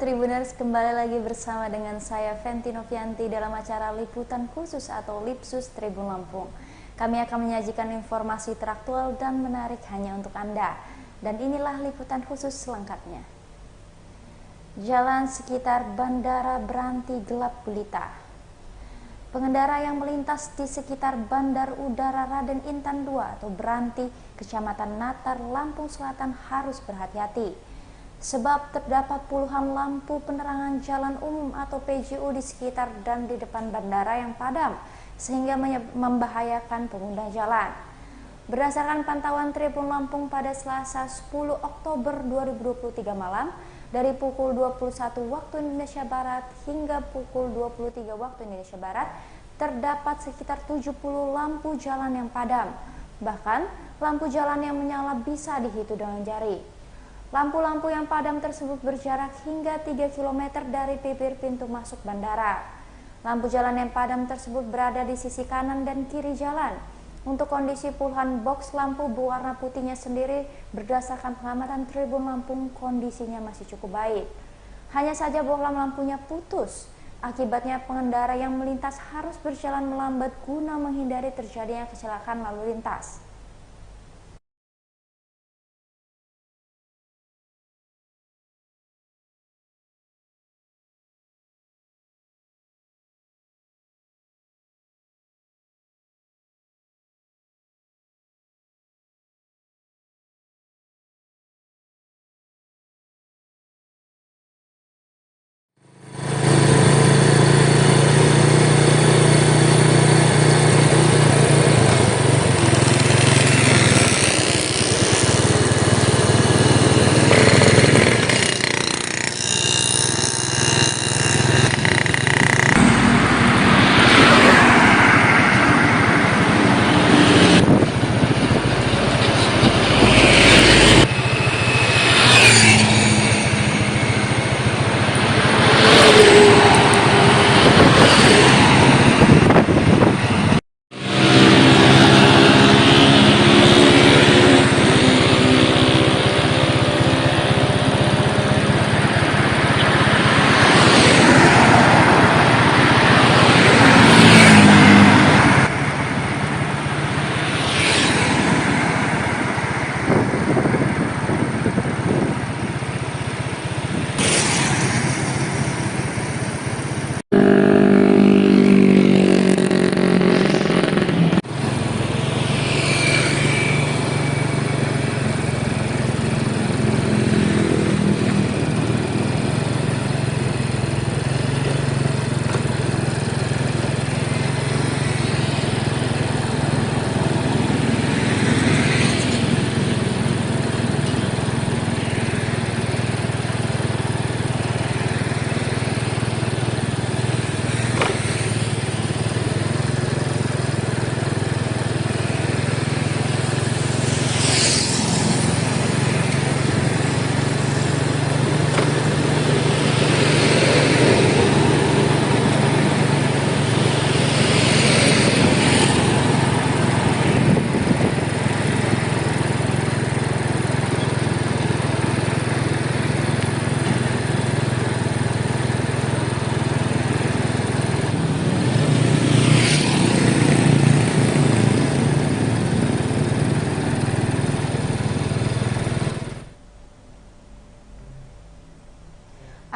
Tribuners, kembali lagi bersama dengan saya Fenty Novianti dalam acara Liputan Khusus atau Lipsus Tribun Lampung. Kami akan menyajikan informasi teraktual dan menarik hanya untuk Anda. Dan inilah liputan khusus selengkapnya. Jalan sekitar Bandara Beranti gelap gulita. Pengendara yang melintas di sekitar Bandar Udara Raden Intan II atau Beranti, Kecamatan Natar, Lampung Selatan harus berhati-hati. Sebab terdapat puluhan lampu penerangan jalan umum atau PJU di sekitar dan di depan bandara yang padam, sehingga membahayakan pengguna jalan. Berdasarkan pantauan Tribun Lampung pada Selasa 10 Oktober 2023 malam, dari pukul 21 waktu Indonesia Barat hingga pukul 23 waktu Indonesia Barat, terdapat sekitar 70 lampu jalan yang padam. Bahkan, lampu jalan yang menyala bisa dihitung dengan jari. Lampu-lampu yang padam tersebut berjarak hingga 3 km dari bibir pintu masuk bandara. Lampu jalan yang padam tersebut berada di sisi kanan dan kiri jalan. Untuk kondisi puluhan box lampu berwarna putihnya sendiri, berdasarkan pengamatan Tribun Lampung, kondisinya masih cukup baik. Hanya saja bohlam lampunya putus. Akibatnya pengendara yang melintas harus berjalan melambat guna menghindari terjadinya kecelakaan lalu lintas.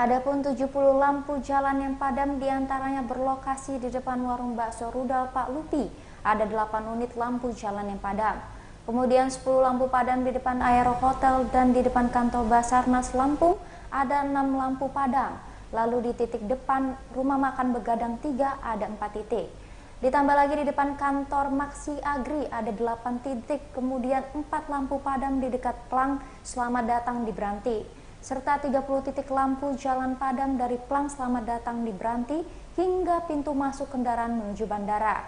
Adapun 70 lampu jalan yang padam diantaranya berlokasi di depan warung bakso Rudal Pak Lupi, ada 8 unit lampu jalan yang padam. Kemudian 10 lampu padam di depan Aero Hotel dan di depan kantor Basarnas Lampung ada 6 lampu padam. Lalu di titik depan rumah makan Begadang 3 ada 4 titik. Ditambah lagi di depan kantor Maksi Agri ada 8 titik, kemudian 4 lampu padam di dekat Plang Selamat Datang di Beranti, serta 30 titik lampu jalan padam dari Plang Selamat Datang di Beranti hingga pintu masuk kendaraan menuju bandara.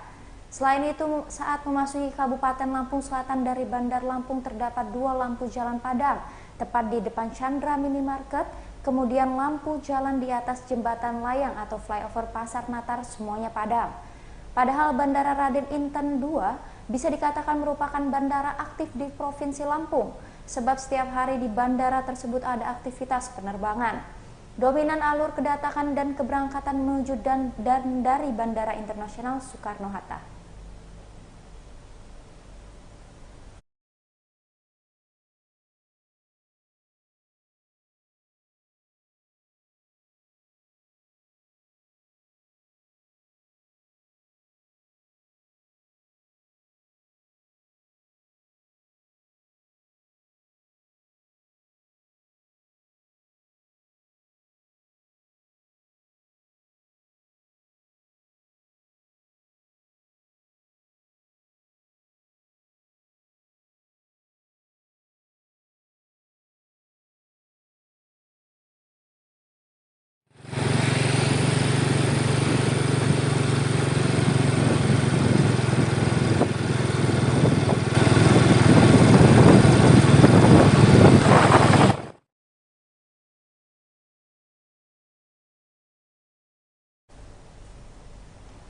Selain itu, saat memasuki Kabupaten Lampung Selatan dari Bandar Lampung terdapat 2 lampu jalan padam, tepat di depan Chandra Minimarket, kemudian lampu jalan di atas jembatan layang atau flyover Pasar Natar semuanya padam. Padahal Bandara Raden Intan II bisa dikatakan merupakan bandara aktif di Provinsi Lampung, sebab setiap hari di bandara tersebut ada aktivitas penerbangan. dominan alur kedatangan dan keberangkatan menuju dan dari Bandara Internasional Soekarno-Hatta.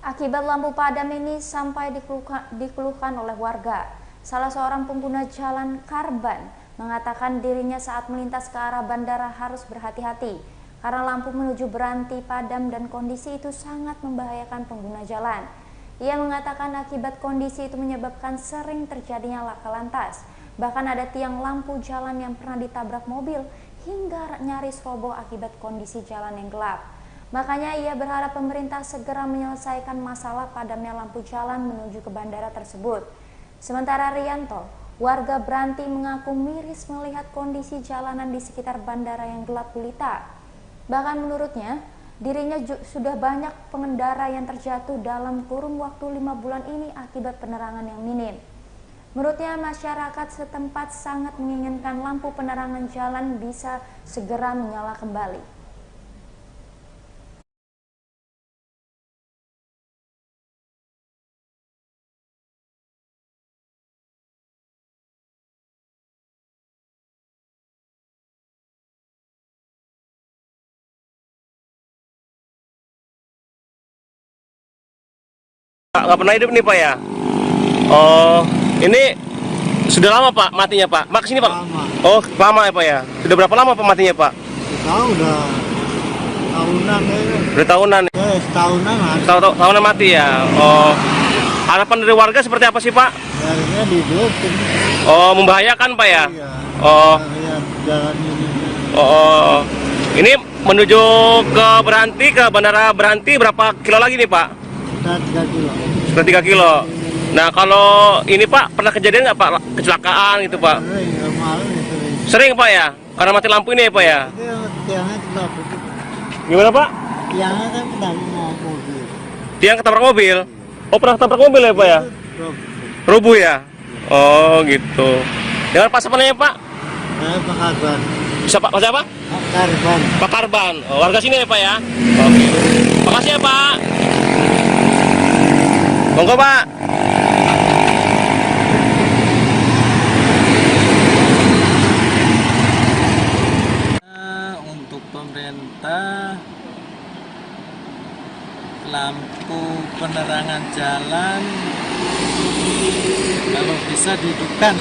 Akibat lampu padam ini sampai dikeluhkan oleh warga. Salah seorang pengguna jalan Karban mengatakan dirinya saat melintas ke arah bandara harus berhati-hati karena lampu menuju Beranti padam dan kondisi itu sangat membahayakan pengguna jalan. Ia mengatakan akibat kondisi itu menyebabkan sering terjadinya laka lantas. Bahkan ada tiang lampu jalan yang pernah ditabrak mobil hingga nyaris roboh akibat kondisi jalan yang gelap. Makanya ia berharap pemerintah segera menyelesaikan masalah padamnya lampu jalan menuju ke bandara tersebut. Sementara Rianto, warga Beranti mengaku miris melihat kondisi jalanan di sekitar bandara yang gelap gulita. Bahkan menurutnya, dirinya sudah banyak pengendara yang terjatuh dalam kurun waktu 5 bulan ini akibat penerangan yang minim. Menurutnya, masyarakat setempat sangat menginginkan lampu penerangan jalan bisa segera menyala kembali. Pak, nggak pernah hidup nih Pak ya? Oh, ini sudah lama Pak matinya Pak? Mak kesini Pak? Lama. Oh, lama ya Pak ya? Sudah berapa lama Pak matinya Pak? Tahu udah tahunan ya. Udah tahunan? Setahunan lah. Tahunan mati ya? Oh, harapan dari warga seperti apa sih Pak? Jarinya dihidupin. Oh, membahayakan Pak ya? Iya. Oh, Ya, jalan ini. oh. Ini menuju ke Beranti, ke Bandara Beranti berapa kilo lagi nih Pak? Kita 3 kilo. Sudah 3 kilo. Nah, kalau ini Pak, pernah kejadian nggak Pak? Kecelakaan gitu Pak? Malam itu. Sering Pak ya? Karena mati lampu ini ya Pak ya? Itu tiangnya kita putus. Gimana Pak? Tiangnya kan pedang mobil. Tiang ketabrak mobil? Oh, pernah ketabrak mobil ya Pak ya? Itu Rubuh ya? Oh gitu. Dengan Pak siapa namanya Pak? Pak Karban. Siapa? Pak siapa? Pak Karban. Pak Karban. Oh, warga sini ya Pak ya? Oke. Makasih ya Pak. Monggo Pak. Untuk pemerintah, lampu penerangan jalan kalau bisa dihidupkan.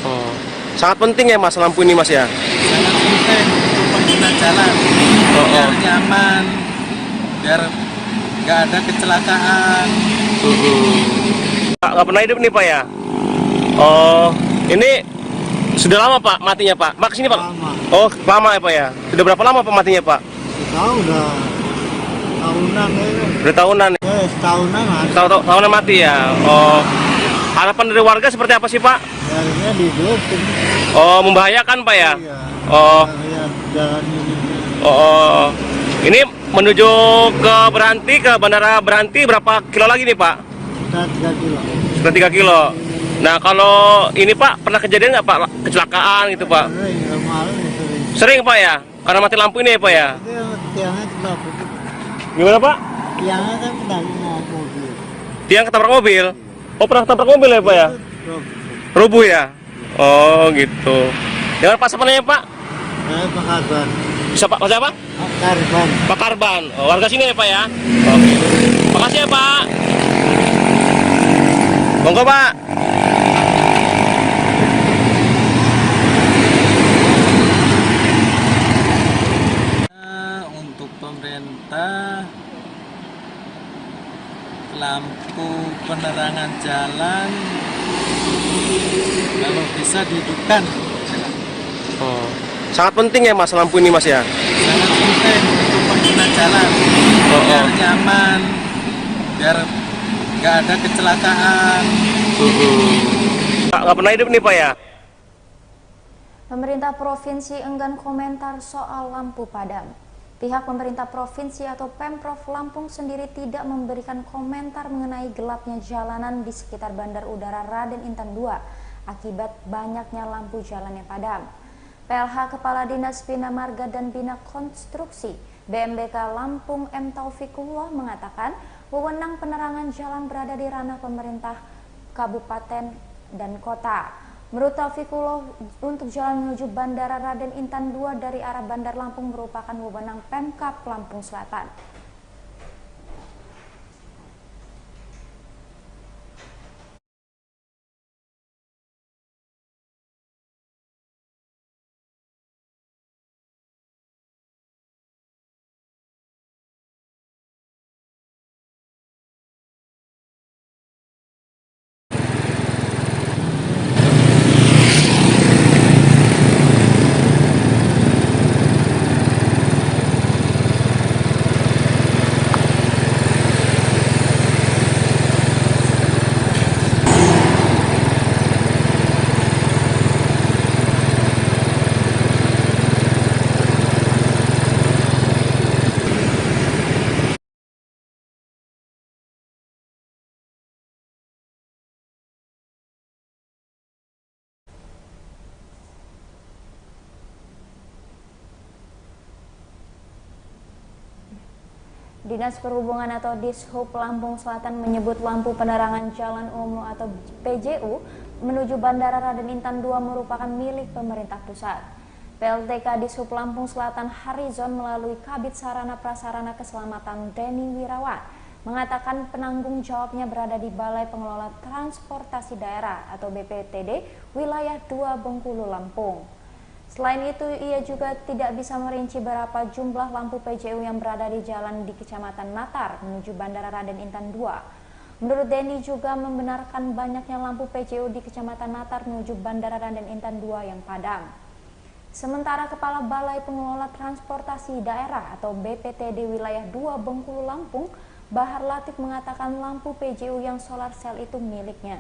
Oh, sangat penting ya Mas lampu ini Mas ya? Sangat penting untuk pengguna jalan biar nyaman, biar nggak ada kecelakaan. Pak, nggak pernah hidup nih Pak ya? Oh, ini sudah lama Pak matinya Pak? Mak kesini Pak? Lama. Oh, lama ya Pak ya? Sudah berapa lama Pak matinya Pak? Tahu udah tahunan ya. Udah tahunan? Setahunan lah. Tahunan mati ya? Oh, harapan dari warga seperti apa sih Pak? Jarinya dihidupin. Oh, membahayakan Pak ya? Iya. Oh, Ya, jalan ini. oh. Ini menuju ke Beranti, ke Bandara Beranti berapa kilo lagi nih Pak? Kita 3 kilo. Sudah 3 kilo. Nah, kalau ini Pak, pernah kejadian nggak Pak? Kecelakaan gitu Pak? Malam itu. Sering Pak ya? Karena mati lampu ini ya Pak ya? Itu tiangnya kita putus. Gimana Pak? Tiangnya kan pedang mobil. Tiang ketabrak mobil? Oh, pernah ketabrak mobil ya Pak ya? Itu Rubuh ya? Oh gitu. Dengan Pak siapa namanya Pak? Pak Karban. Siapa? Pak siapa? Pak Karban. Pak Karban. Oh, warga sini ya Pak ya? Oke. Makasih ya Pak. Monggo Pak. lampu penerangan jalan kalau bisa dihidupkan. Oh. Sangat penting ya Mas lampu ini Mas ya. Sangat penting untuk pengguna jalan biar nyaman, biar nggak ada kecelakaan. Nggak pernah hidup nih Pak ya. Pemerintah provinsi enggan komentar soal lampu padam. Pihak pemerintah provinsi atau Pemprov Lampung sendiri tidak memberikan komentar mengenai gelapnya jalanan di sekitar Bandar Udara Raden Intan II akibat banyaknya lampu jalan yang padam. PLH Kepala Dinas Bina Marga dan Bina Konstruksi BMBK Lampung M. Taufikullah mengatakan wewenang penerangan jalan berada di ranah pemerintah kabupaten dan kota. Menurut Taufikullah, untuk jalan menuju Bandara Raden Intan II dari arah Bandar Lampung merupakan wewenang Pemkab Lampung Selatan. Dinas Perhubungan atau Dishub Lampung Selatan menyebut lampu penerangan jalan umum atau PJU menuju Bandara Raden Intan II merupakan milik pemerintah pusat. PLTK Dishub Lampung Selatan Harizon melalui Kabid Sarana Prasarana Keselamatan Denny Wirawan mengatakan penanggung jawabnya berada di Balai Pengelola Transportasi Daerah atau BPTD Wilayah 2 Bengkulu, Lampung. Selain itu, ia juga tidak bisa merinci berapa jumlah lampu PJU yang berada di jalan di Kecamatan Natar menuju Bandara Raden Intan II. Menurut Denny juga membenarkan banyaknya lampu PJU di Kecamatan Natar menuju Bandara Raden Intan II yang padam. Sementara Kepala Balai Pengelola Transportasi Daerah atau BPTD Wilayah 2 Bengkulu, Lampung, Bahar Latif mengatakan lampu PJU yang solar cell itu miliknya.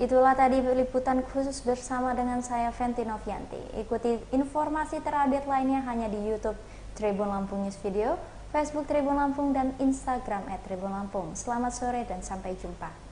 Itulah tadi liputan khusus bersama dengan saya Fenty Novianti. Ikuti informasi terupdate lainnya hanya di YouTube Tribun Lampung News Video, Facebook Tribun Lampung, dan Instagram @tribunlampung. Selamat sore dan sampai jumpa.